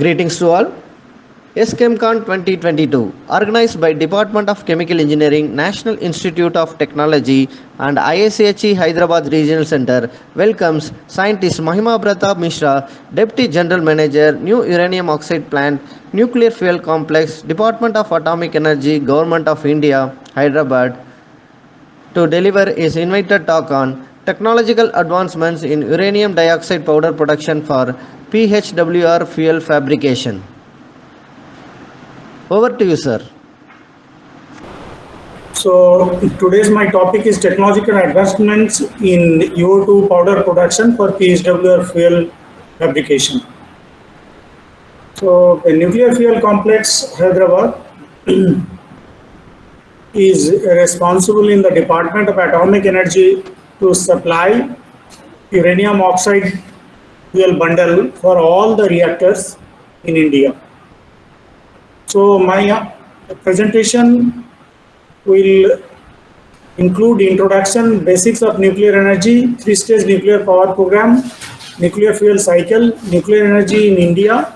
Greetings to all. SChemCon 2022, organized by Department of Chemical Engineering, National Institute of Technology and ISHE Hyderabad Regional Center, welcomes scientist Mahima Pratap Mishra, Deputy General Manager, New Uranium Oxide Plant, Nuclear Fuel Complex, Department of Atomic Energy, Government of India, Hyderabad, to deliver his invited talk on technological advancements in uranium dioxide powder production for PHWR fuel fabrication. Over to you, sir. So today's my topic is technological advancements in UO2 powder production for PHWR fuel fabrication. So the nuclear fuel complex Hyderabad is responsible in the Department of Atomic Energy to supply uranium oxide fuel bundle for all the reactors in India. So my presentation will include introduction, basics of nuclear energy, three-stage nuclear power program, nuclear fuel cycle, nuclear energy in India,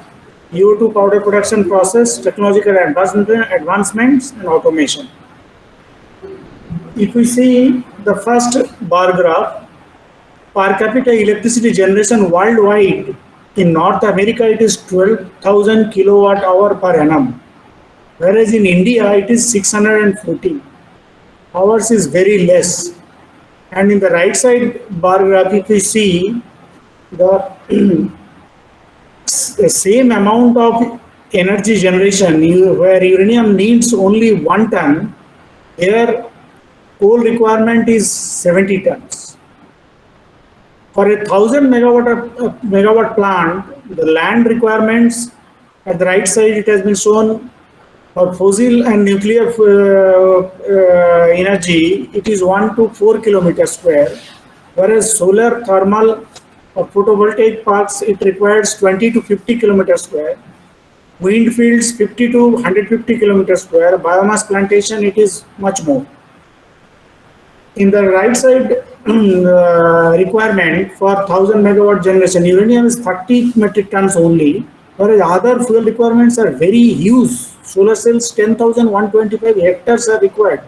UO2 powder production process, technological advancements and automation. If we see the first bar graph, per capita electricity generation worldwide, in North America it is 12,000 kilowatt hour per annum, whereas in India it is 640. Ours is very less. And in the right side bar graph, if we see the same amount of energy generation, where uranium needs only 1 ton, here coal requirement is 70 tons. For a 1000 megawatt plant, the land requirements at the right side it has been shown. For fossil and nuclear energy, it is 1 to 4 kilometers square, whereas solar, thermal, or photovoltaic parks, it requires 20 to 50 kilometers square. Wind fields, 50 to 150 kilometers square. Biomass plantation, it is much more. In the right side requirement for 1000 megawatt generation, uranium is 30 metric tons only, whereas other fuel requirements are very huge. Solar cells, 10,125 hectares are required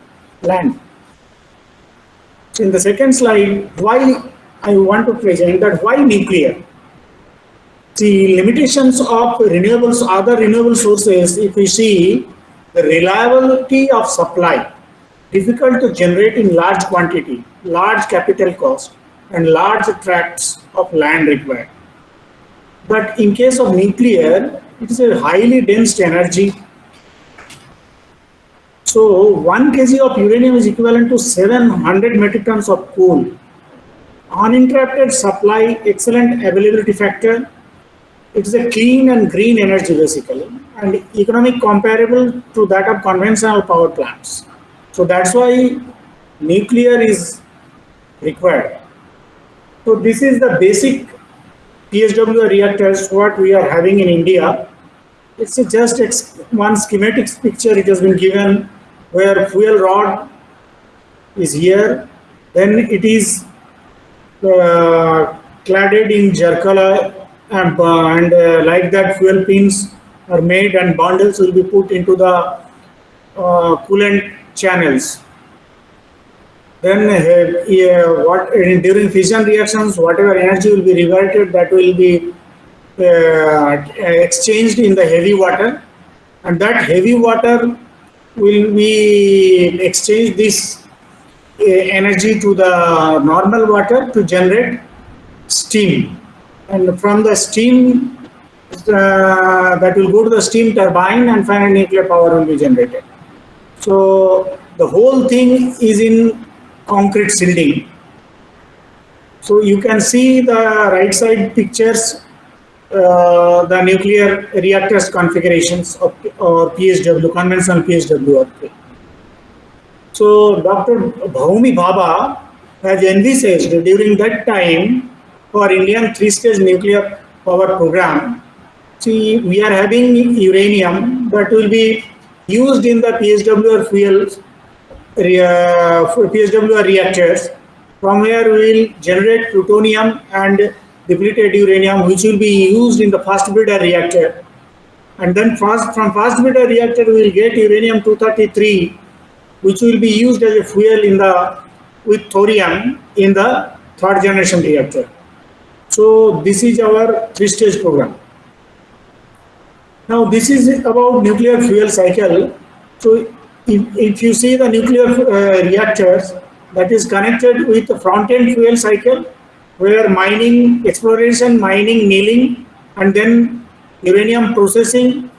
land. So in the second slide, why I want to present that why nuclear? The limitations of renewables, other renewable sources, if we see the reliability of supply, difficult to generate in large quantity, large capital cost, and large tracts of land required. But in case of nuclear, it is a highly dense energy. So 1 kg of uranium is equivalent to 700 metric tons of coal. Uninterrupted supply, excellent availability factor. It is a clean and green energy basically, and economic comparable to that of conventional power plants. So that's why nuclear is required. So this is the basic PHWR reactors what we are having in India. It's just one schematic picture it has been given, where fuel rod is here, then it is cladded in Jarkala, and like that fuel pins are made and bundles will be put into the coolant channels. Then during fission reactions, whatever energy will be reverted, that will be exchanged in the heavy water, and that heavy water will be exchange this energy to the normal water to generate steam, and from the steam that will go to the steam turbine, and finally nuclear power will be generated. So the whole thing is in concrete shielding. So you can see the right side pictures, the nuclear reactors configurations of or PHW, conventional PHWR. So Dr. Bhaumi Bhabha has envisaged during that time for Indian three-stage nuclear power program. See, we are having uranium that will be used in the PHWR fuels, PHWR reactors, from where we will generate plutonium and depleted uranium, which will be used in the fast breeder reactor And then from fast breeder reactor, we will get uranium-233, which will be used as a fuel with thorium in the third generation reactor. So this is our three-stage program. Now this is about nuclear fuel cycle. So if you see the nuclear reactors, that is connected with the front-end fuel cycle, where mining, exploration, mining, annealing, and then uranium processing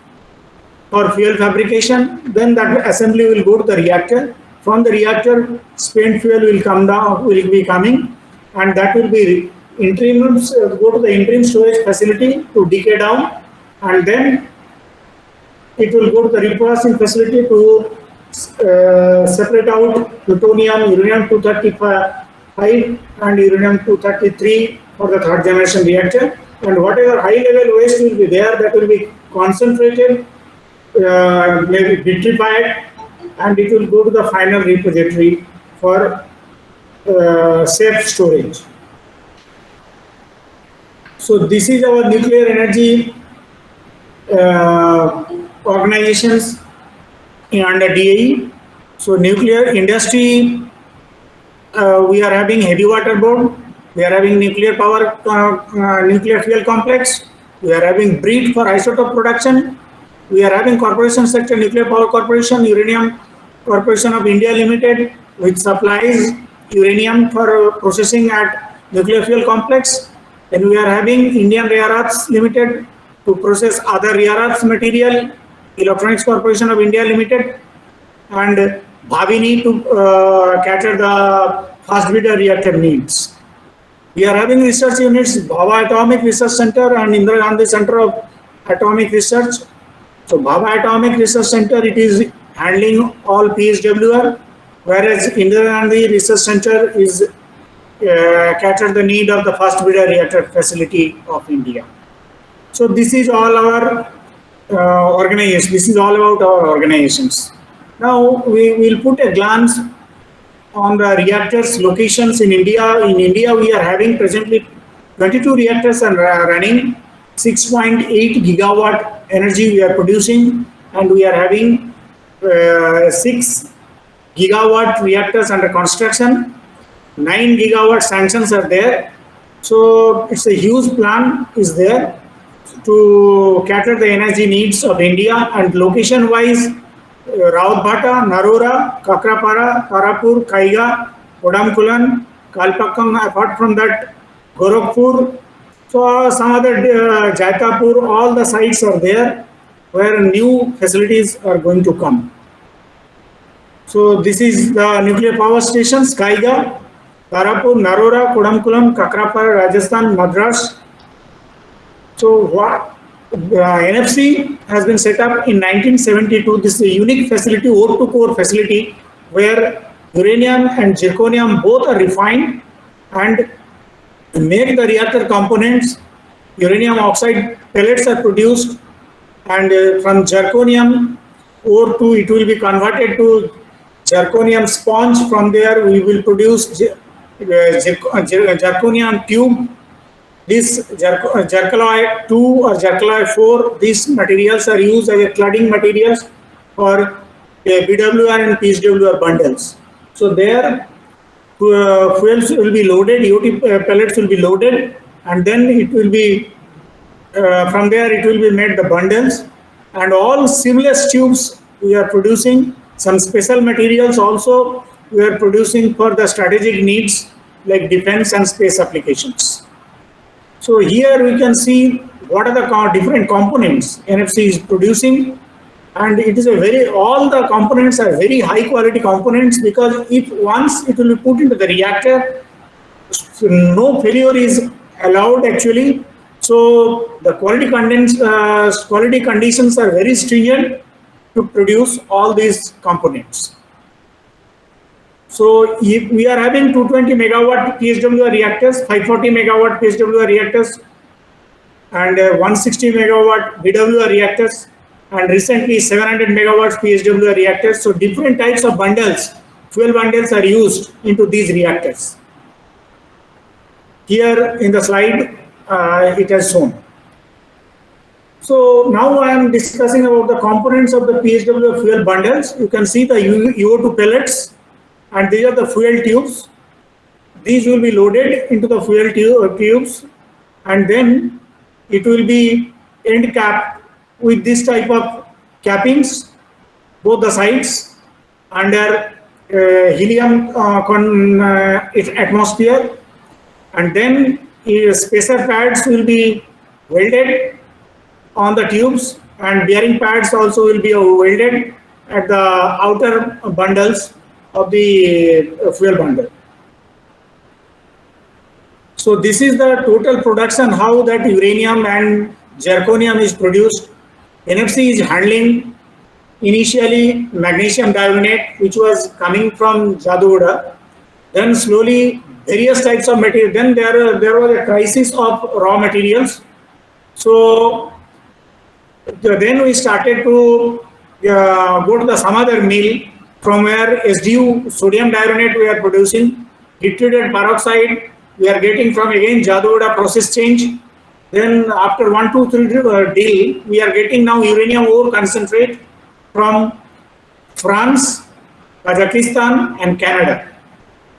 for fuel fabrication. Then that assembly will go to the reactor. From the reactor, spent fuel will be coming, and that will be go to the interim storage facility to decay down, and then it will go to the reprocessing facility to separate out plutonium, uranium-235 and uranium-233 for the third generation reactor. And whatever high level waste will be there, that will be concentrated, maybe vitrified, and it will go to the final repository for safe storage. So this is our nuclear energy organizations under DAE. So nuclear industry, we are having heavy water board, we are having nuclear power, nuclear fuel complex, we are having BREET for isotope production, we are having corporation sector, Nuclear Power Corporation, Uranium Corporation of India Limited, which supplies uranium for processing at nuclear fuel complex. Then we are having Indian Rare Earths Limited to process other rare earths material, Electronics Corporation of India Limited, and Bhavini to cater the fast breeder reactor needs. We are having research units, Bhabha Atomic Research Center and Indira Gandhi Center of Atomic Research. So Bhabha Atomic Research Center, it is handling all PSWR, whereas Indira Gandhi Research Center is cater the need of the fast breeder reactor facility of India. So this is all our organization. This is all about our organizations. Now we will put a glance on the reactors locations in India. In India, we are having presently 22 reactors and running 6.8 gigawatt energy we are producing, and we are having 6 gigawatt reactors under construction. 9 gigawatt sanctions are there. So it's a huge plan is there to cater the energy needs of India. And location wise, Rautbhata, Narora, Kakrapara, Tarapur, Kaiga, Kodamkulan, Kalpakkam, apart from that, Gorakhpur. So some other Jaitapur, all the sites are there where new facilities are going to come. So this is the nuclear power stations, Kaiga, Tarapur, Narora, Kodamkulam, Kakrapara, Rajasthan, Madras. So what NFC has been set up in 1972. This is a unique facility, ore to core facility, where uranium and zirconium both are refined and make the reactor components. Uranium oxide pellets are produced, and from zirconium ore to it will be converted to zirconium sponge. From there we will produce zirconium tube. This zircaloy 2 or zircaloy 4, these materials are used as a cladding materials for BWR and PSWR bundles. So there fuels will be loaded, EOT pellets will be loaded, and then it will be from there it will be made the bundles, and all seamless tubes we are producing. Some special materials also we are producing for the strategic needs like defense and space applications. So here we can see what are the different components NFC is producing, and it is all the components are very high quality components, because if once it will be put into the reactor, no failure is allowed actually. So the quality conditions are very stringent to produce all these components. So if we are having 220 megawatt PSWR reactors, 540 megawatt PSWR reactors, and 160 megawatt BWR reactors, and recently 700 megawatts PSWR reactors. So different types of bundles, fuel bundles are used into these reactors. Here in the slide, it has shown. So now I am discussing about the components of the PHW fuel bundles. You can see the UO2 pellets, and these are the fuel tubes. These will be loaded into the fuel tubes, and then it will be end capped with this type of cappings, both the sides under helium atmosphere, and then spacer pads will be welded on the tubes, and bearing pads also will be welded at the outer bundles of the fuel bundle. So this is the total production, how that uranium and zirconium is produced. NFC is handling initially magnesium diagonate, which was coming from Jadugoda. Then slowly various types of material. Then there was a crisis of raw materials. So then we started to go to some other mill from where SDU sodium diagonate we are producing, treated peroxide we are getting from again Jadugoda process change. Then after 1, 2, 3 deal, we are getting now uranium ore concentrate from France, Kazakhstan and Canada.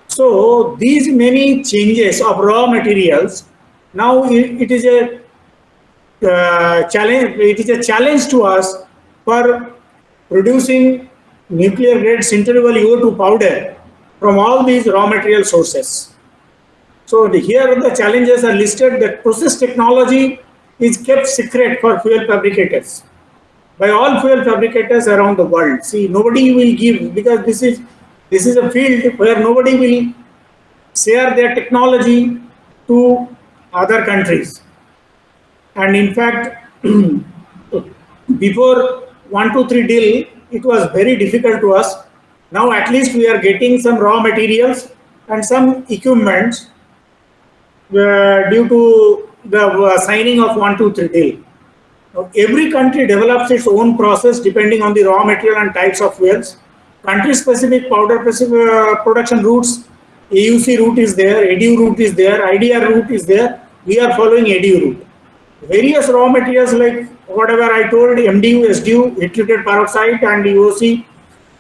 So these many changes of raw materials, now it is a challenge. It is a challenge to us for producing nuclear grade sintered UO2 powder from all these raw material sources. So here the challenges are listed. That process technology is kept secret for fuel fabricators by all fuel fabricators around the world. See, nobody will give, because this is a field where nobody will share their technology to other countries. And in fact, before 1, 2, 3 deal, it was very difficult to us. Now at least we are getting some raw materials and some equipment due to the signing of 1, 2, 3 deal. Now, every country develops its own process depending on the raw material and types of fuels. Country-specific powder production routes, AUC route is there, ADU route is there, IDR route is there. We are following ADU route. Various raw materials like whatever I told, MDU, SDU, heat-treated peroxide and UOC.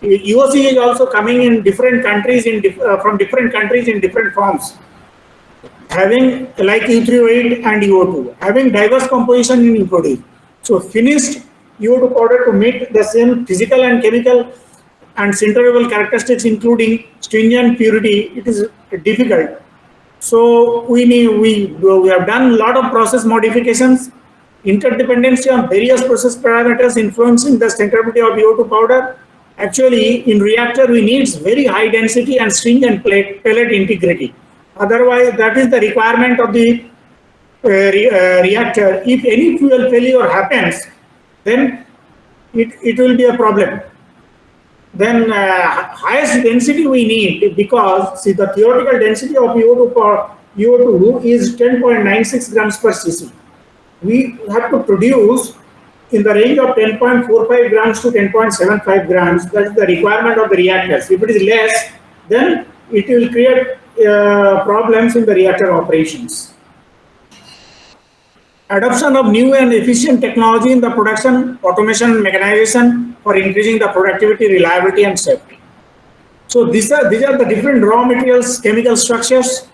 UOC is also coming in different countries from different countries in different forms, having like U3O8 and UO2, having diverse composition in produce. So finished UO2 powder to meet the same physical and chemical and sinterable characteristics, including stringent purity, it is difficult. So we have done a lot of process modifications, interdependency on various process parameters influencing the sinterability of UO2 powder. Actually, in reactor, we need very high density and stringent pellet integrity. Otherwise, that is the requirement of the reactor. If any fuel failure happens, then it will be a problem. Then highest density we need, because see, the theoretical density of UO2 is 10.96 grams per cc. We have to produce in the range of 10.45 grams to 10.75 grams. That is the requirement of the reactors. If it is less, then it will create problems in the reactor operations. Adoption of new and efficient technology in the production, automation and mechanization for increasing the productivity, reliability and safety. So these are the different raw materials, chemical structures.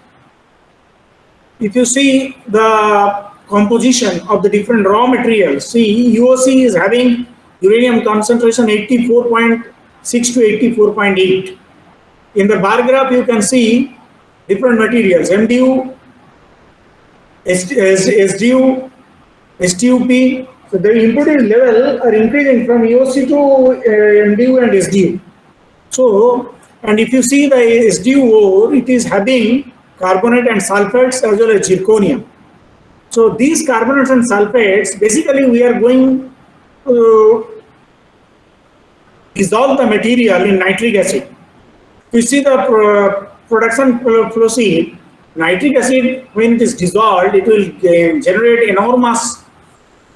If you see the composition of the different raw materials, see UOC is having uranium concentration 84.6 to 84.8. In the bar graph, you can see different materials, MDU, SDU, STUP. So the impurity level are increasing from UOC to MDU and SDU. So, and if you see the SDU ore, it is having carbonate and sulfates as well as zirconium. So these carbonates and sulfates, basically we are going to dissolve the material in nitric acid. You see the production flow sheet, nitric acid, when it is dissolved, it will generate enormous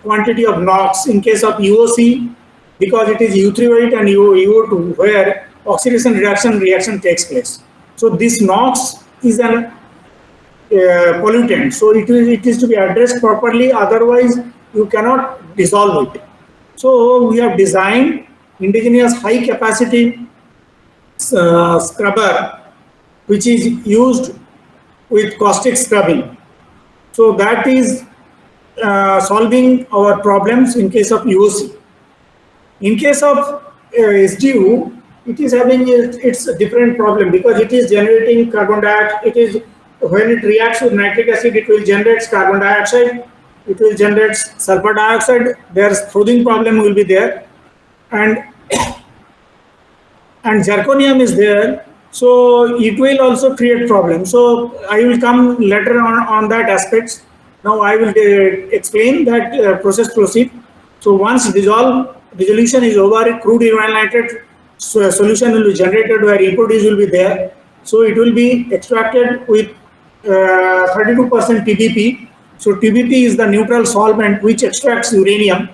quantity of NOx in case of UOC, because it is U3O8 and UO2 where oxidation reaction takes place. So this NOx is an pollutant, so it is to be addressed properly, otherwise you cannot dissolve it. So we have designed indigenous high capacity scrubber which is used with caustic scrubbing. So that is solving our problems in case of UOC. In case of SDU, it is having its different problem because it is generating carbon dioxide. It is when it reacts with nitric acid, it will generate carbon dioxide. It will generate sulfur dioxide. Their frothing problem will be there, and zirconium is there, so it will also create problems. So I will come later on that aspects. Now I will explain that process proceed. So once dissolution is over, crude uranyl nitrate solution will be generated where impurities will be there. So it will be extracted with 32% TBP. So TBP is the neutral solvent which extracts uranium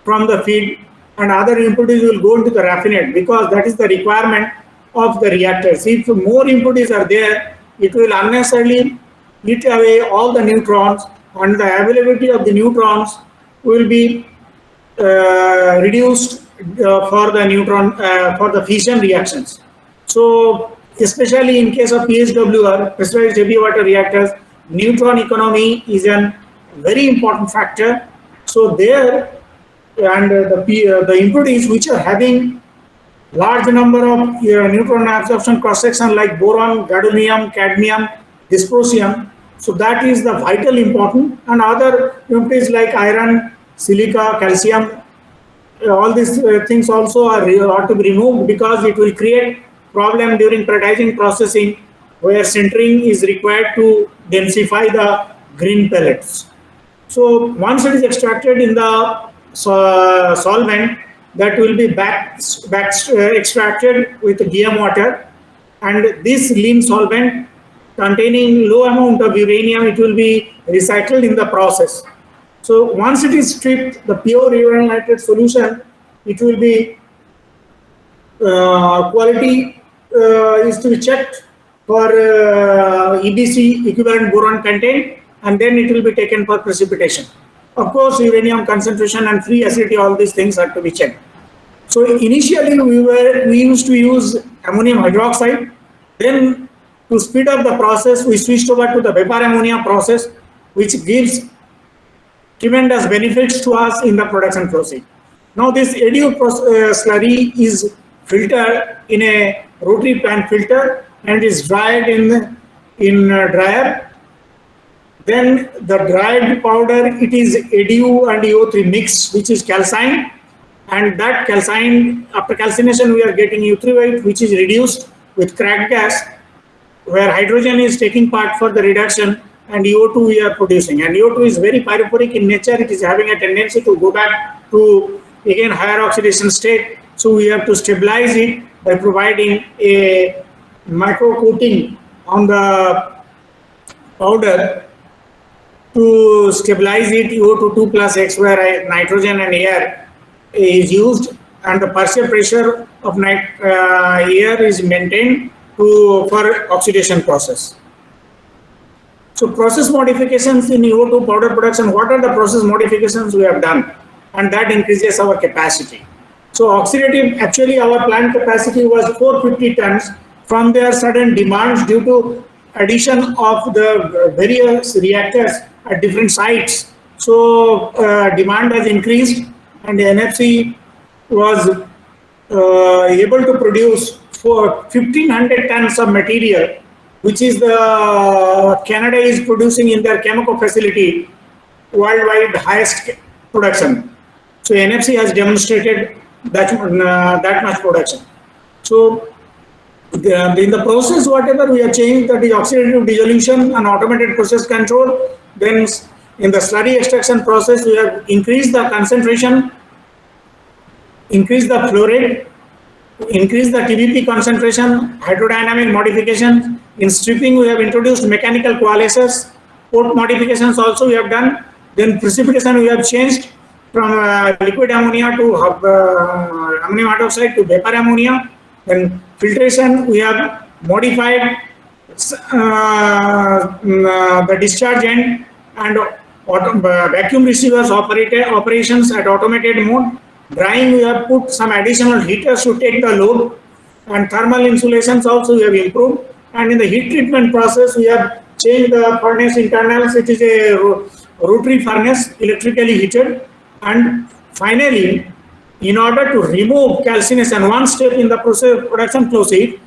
from the feed, and other impurities will go into the raffinate because that is the requirement of the reactors. If more impurities are there, it will unnecessarily eat away all the neutrons, and the availability of the neutrons will be reduced for the neutron for the fission reactions. So especially in case of PHWR, pressurized heavy water reactors, neutron economy is a very important factor. So there, and the impurities which are having large number of neutron absorption cross section like boron, gadolinium, cadmium, dysprosium. So that is the vital important, and other impurities like iron, silica, calcium, all these things also are to be removed because it will create problem during pelletizing processing where sintering is required to densify the green pellets. So once it is extracted in the solvent, that will be extracted with DM water, and this lean solvent containing low amount of uranium, it will be recycled in the process. So once it is stripped, the pure uranyl nitrate solution, it will be quality is to be checked for EBC, equivalent boron content, and then it will be taken for precipitation. Of course, uranium concentration and free acidity, all these things are to be checked. So initially we used to use ammonium hydroxide. Then to speed up the process, we switched over to the vapor ammonia process, which gives tremendous benefits to us in the production process. Now this ADU slurry is filtered in a rotary pan filter and is dried in dryer. Then the dried powder, it is ADU and EO3 mix, which is calcined, and that calcined, after calcination we are getting U3 which is reduced with cracked gas, where hydrogen is taking part for the reduction, and EO2 we are producing. And EO2 is very pyrophoric in nature. It is having a tendency to go back to again higher oxidation state. So we have to stabilize it by providing a micro coating on the powder to stabilize it, EO2 2 plus X, where nitrogen and air is used, and the partial pressure of air is maintained for oxidation process. So process modifications in EO2 powder production, what are the process modifications we have done? And that increases our capacity. So oxidative, actually our plant capacity was 450 tons. From their sudden demands due to addition of the various reactors at different sites. So demand has increased, and the NFC was able to produce for 1500 tons of material, which is the Canada is producing in their Chemical facility worldwide highest production. So NFC has demonstrated that much production. So in the process, whatever we have changed, that is oxidative dissolution and automated process control. Then in the slurry extraction process, we have increased the concentration, increased the flow rate, increased the TBP concentration, hydrodynamic modifications. In stripping, we have introduced mechanical coalescers. Port modifications also we have done. Then precipitation we have changed from liquid ammonia to ammonium hydroxide to vapor ammonia. Then filtration, we have modified the discharge end, and vacuum receivers operations at automated mode. Drying, we have put some additional heaters to take the load, and thermal insulations also we have improved. And in the heat treatment process, we have changed the furnace internals. It is a rotary furnace, electrically heated. And finally, in order to remove calcination, one step in the process production flow sheet,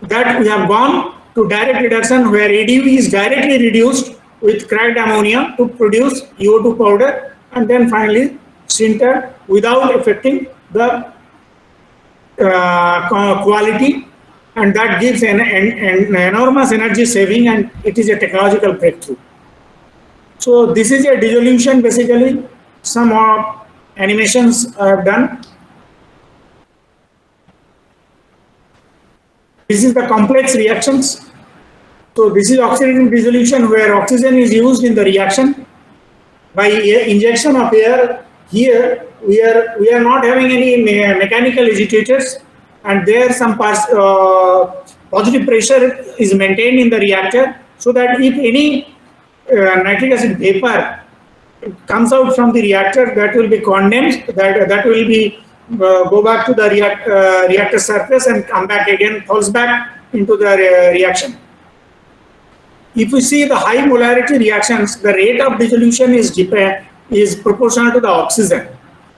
that we have gone to direct reduction, where ADV is directly reduced with cracked ammonia to produce EO2 powder, and then finally sintered without affecting the quality, and that gives an enormous energy saving, and it is a technological breakthrough. So this is a dissolution. Basically, some animations I have done. This is the complex reactions. So this is oxidative dissolution, where oxygen is used in the reaction by injection of air. Here we are not having any mechanical agitators, and there some positive pressure is maintained in the reactor, so that if any nitric acid vapor comes out from the reactor, that will be condensed, that will be go back to the reactor surface and come back again, falls back into the reaction. If you see the high molarity reactions, the rate of dissolution is proportional to the oxygen.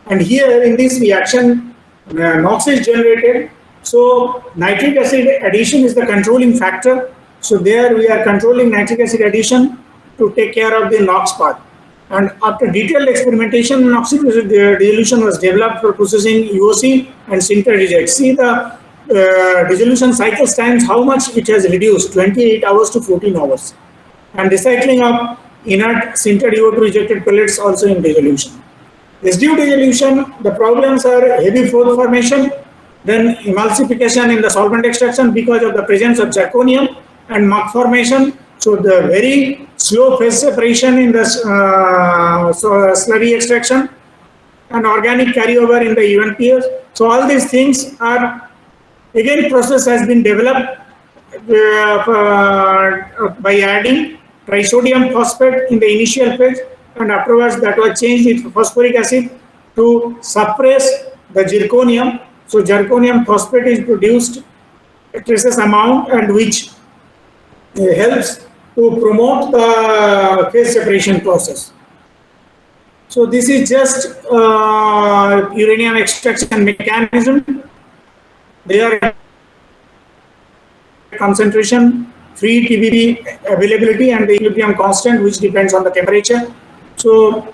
And here in this reaction, NOx is generated. So nitric acid addition is the controlling factor. So there we are controlling nitric acid addition to take care of the NOx part. And after detailed experimentation, oxidative dissolution was developed for processing UOC and sinter reject. See the dissolution cycle times, how much it has reduced, 28 hours to 14 hours. And recycling of inert sintered EO2 rejected pellets also in dissolution. Residue dissolution, the problems are heavy flow formation, then emulsification in the solvent extraction because of the presence of zirconium, and muck formation. So the very slow phase separation in the slurry extraction, and organic carryover in the UNPS. So all these things are, again, process has been developed by adding trisodium phosphate in the initial phase, and afterwards that was changed with phosphoric acid to suppress the zirconium. So zirconium phosphate is produced a traces amount, and which helps to promote the phase separation process. So this is just uranium extraction mechanism. They are concentration, free TBP availability, and the equilibrium constant, which depends on the temperature. So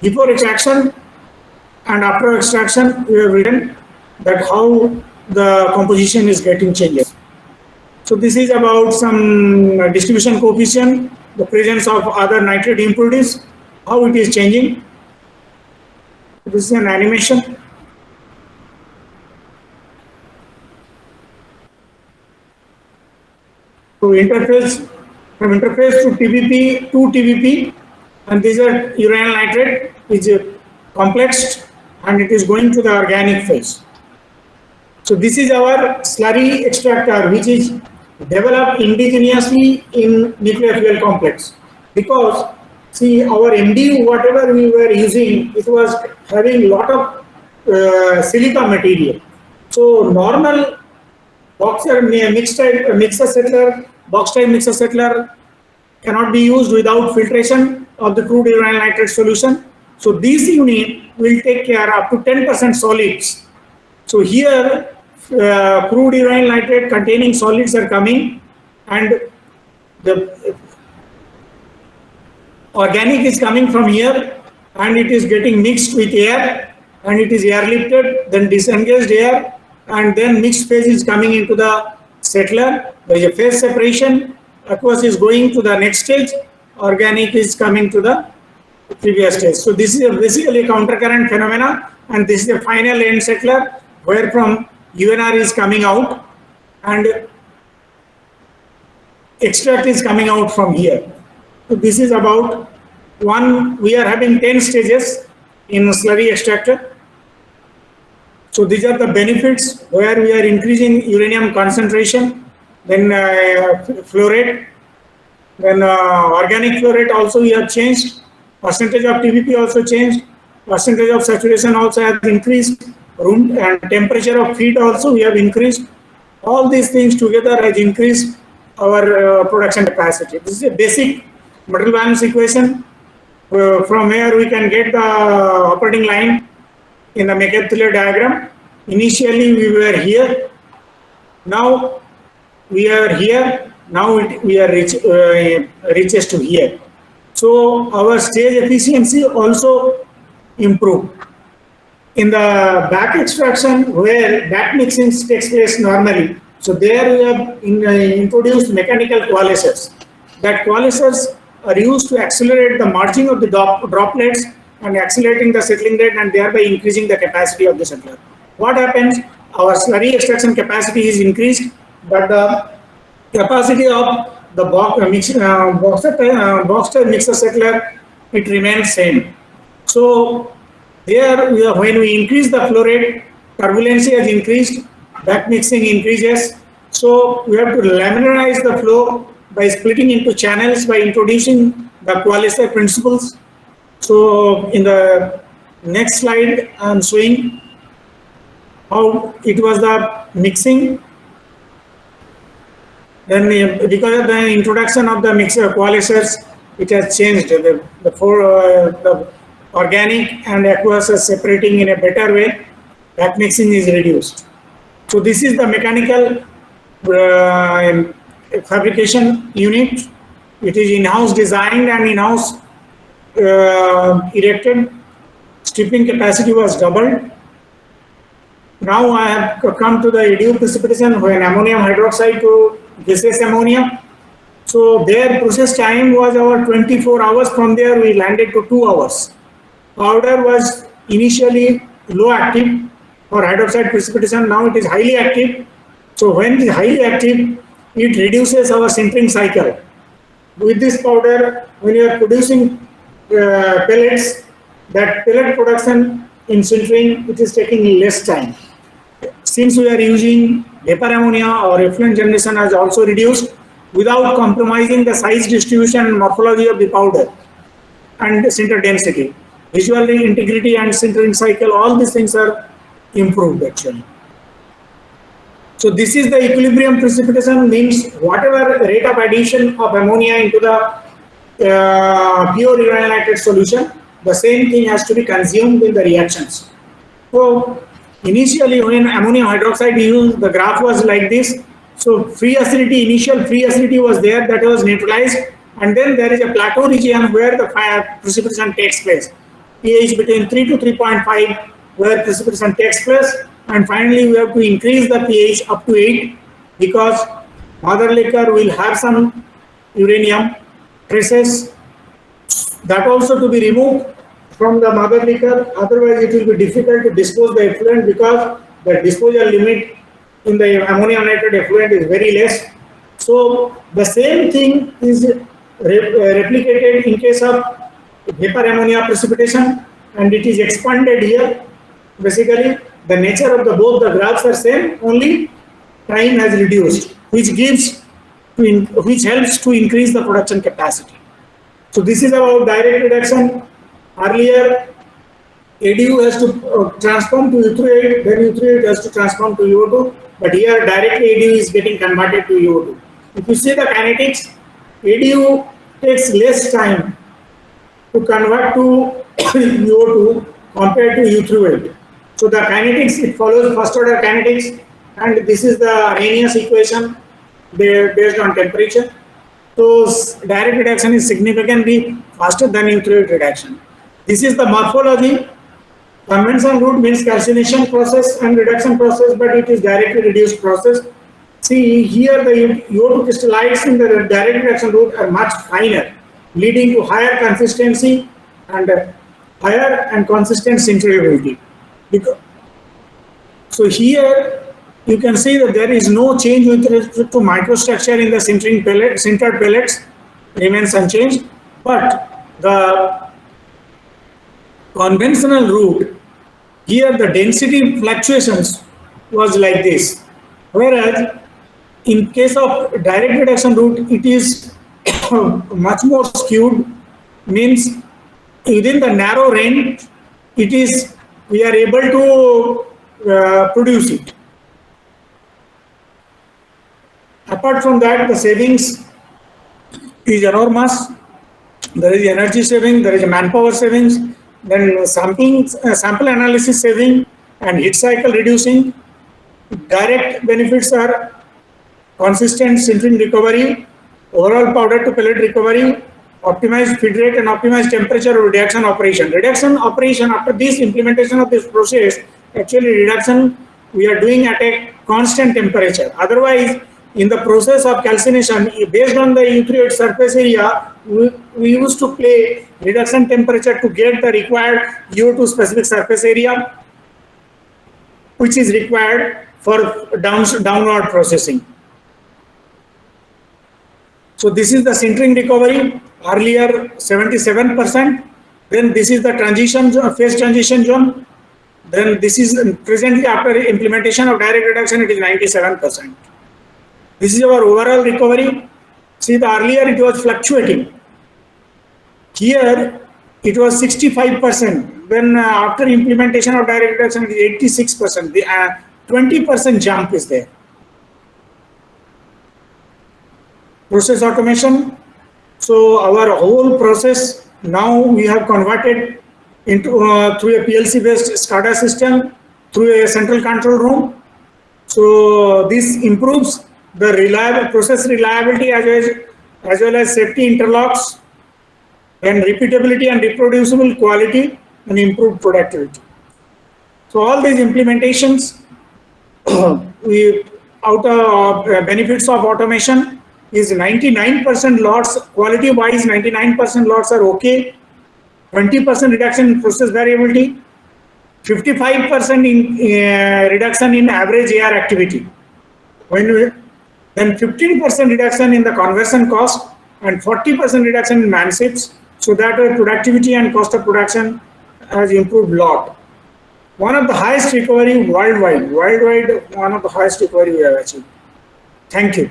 before extraction and after extraction, we have written that how the composition is getting changes. So this is about some distribution coefficient, the presence of other nitrate impurities, how it is changing. This is an animation. So interface, from interface to TBP, and these are uranyl nitrate, which is complexed, and it is going to the organic phase. So this is our slurry extractor, which is developed indigenously in nuclear fuel complex. Because see, our MDU, whatever we were using, it was having lot of silica material. So normal boxer mixer settler, box type mixer settler cannot be used without filtration of the crude uranyl nitrate solution. So this unit will take care up to 10% solids. So here crude uranyl nitrate containing solids are coming, and the organic is coming from here, and it is getting mixed with air, and it is airlifted, then disengaged air, and then mixed phase is coming into the settler. There is a phase separation. Aqueous is going to the next stage. Organic is coming to the previous stage. So this is basically a countercurrent phenomena, and this is the final end settler, where from UNR is coming out and extract is coming out from here. So this is about one. We are having 10 stages in slurry extractor. So these are the benefits, where we are increasing uranium concentration, then flow rate, Then organic flow rate also we have changed. Percentage of TBP also changed. Percentage of saturation also has increased. Room and temperature of feed also we have increased. All these things together has increased our production capacity. This is a basic material balance equation. From here we can get the operating line in the Mercalli diagram. Initially we were here. Now we are here. Now we are reaches to here. So our stage efficiency also improved. In the back extraction where back mixing takes place normally, so there we have introduced mechanical coalescers. That coalescers are used to accelerate the merging of the droplets and accelerating the settling rate and thereby increasing the capacity of the settler. What happens? Our slurry extraction capacity is increased, but the capacity of the box type mixer settler, it remains same. So here when we increase the flow rate, turbulency has increased, back mixing increases. So we have to laminarize the flow by splitting into channels by introducing the coalescer principles. So in the next slide, I am showing how it was the mixing. Then because of the introduction of the mixer coalescers, it has changed. The organic and aqueous are separating in a better way. Back mixing is reduced. So this is the mechanical fabrication unit. It is in-house designed and in-house erected. Stripping capacity was doubled. Now I have come to the EDU precipitation when ammonium hydroxide to gaseous ammonia. So their process time was our 24 hours. From there we landed to 2 hours. Powder was initially low active for hydroxide precipitation. Now it is highly active. So when it is highly active, it reduces our sintering cycle. With this powder, when you are producing pellets, that pellet production in sintering, it is taking less time. Since we are using vapor ammonia, our effluent generation has also reduced without compromising the size distribution and morphology of the powder and sinter density. Visually, integrity and sintering cycle, all these things are improved actually. So this is the equilibrium precipitation, means whatever rate of addition of ammonia into the pure uranyl nitrate solution, the same thing has to be consumed in the reactions. So initially when ammonium hydroxide used, the graph was like this. So free acidity, initial free acidity was there, that was neutralized, and then there is a plateau region where the precipitation takes place. pH between 3 to 3.5 where precipitation takes place, and finally we have to increase the pH up to 8 because mother liquor will have some uranium traces, that also to be removed from the mother liquor, otherwise it will be difficult to dispose the effluent because the disposal limit in the ammonium nitrate effluent is very less. So the same thing is replicated in case of vapor ammonia precipitation, and it is expanded here. Basically the nature of the both the graphs are same, only time has reduced, which helps to increase the production capacity. So this is about direct reduction. Earlier ADU has to transform to U3O8, then U3O8 has to transform to UO2, but here directly ADU is getting converted to UO2. If you see the kinetics, ADU takes less time to convert to UO2 compared to U3O8. So the kinetics, it follows first order kinetics, and this is the Arrhenius equation based on temperature. So direct reduction is significantly faster than U3O8 reduction. This is the morphology. Conventional route means calcination process and reduction process, but it is directly reduced process. See here the UO2 crystallites in the direct reduction route are much finer, leading to higher consistency and higher and consistent sinterability. So here you can see that there is no change with respect to microstructure in the sintered pellets, remains unchanged, but the conventional route, here the density fluctuations was like this, whereas in case of direct reduction route, it is much more skewed, means within the narrow range, it is, we are able to produce it. Apart from that, the savings is enormous. There is energy saving, there is manpower savings, then sample analysis saving and heat cycle reducing. Direct benefits are consistent sintering recovery, overall powder to pellet recovery, optimized feed rate and optimized temperature of reduction operation. Reduction operation, after this implementation of this process, actually reduction we are doing at a constant temperature. Otherwise, in the process of calcination, based on the eutherioid surface area, we used to play reduction temperature to get the required UO2 specific surface area, which is required for downward processing. So this is the sintering recovery, earlier 77%, then this is the transition phase transition zone, then this is presently after implementation of direct reduction, it is 97%. This is our overall recovery. See, the earlier it was fluctuating. Here it was 65%. When after implementation of direct reduction, it is 86%. The 20% jump is there. Process automation. So our whole process now we have converted into through a PLC-based SCADA system, through a central control room. So this improves the process reliability as well as safety interlocks and repeatability and reproducible quality and improved productivity. So all these implementations, benefits of automation is 99% lots, quality wise 99% lots are okay, 20% reduction in process variability, 55% in reduction in average AR activity. Then 15% reduction in the conversion cost and 40% reduction in man shifts, so that productivity and cost of production has improved a lot. One of the highest recovery worldwide, one of the highest recovery we have achieved. Thank you.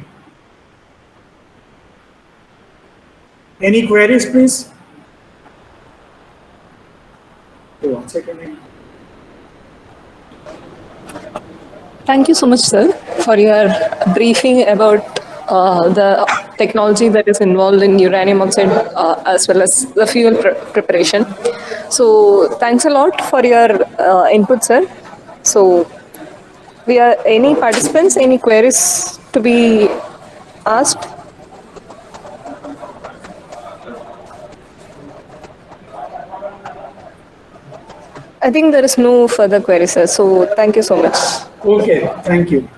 Any queries, please? One second. Thank you so much, sir, for your briefing about the technology that is involved in uranium oxide as well as the fuel preparation. So thanks a lot for your input, sir. So any participants, any queries to be asked? I think there is no further queries, sir. So thank you so much. Okay, thank you.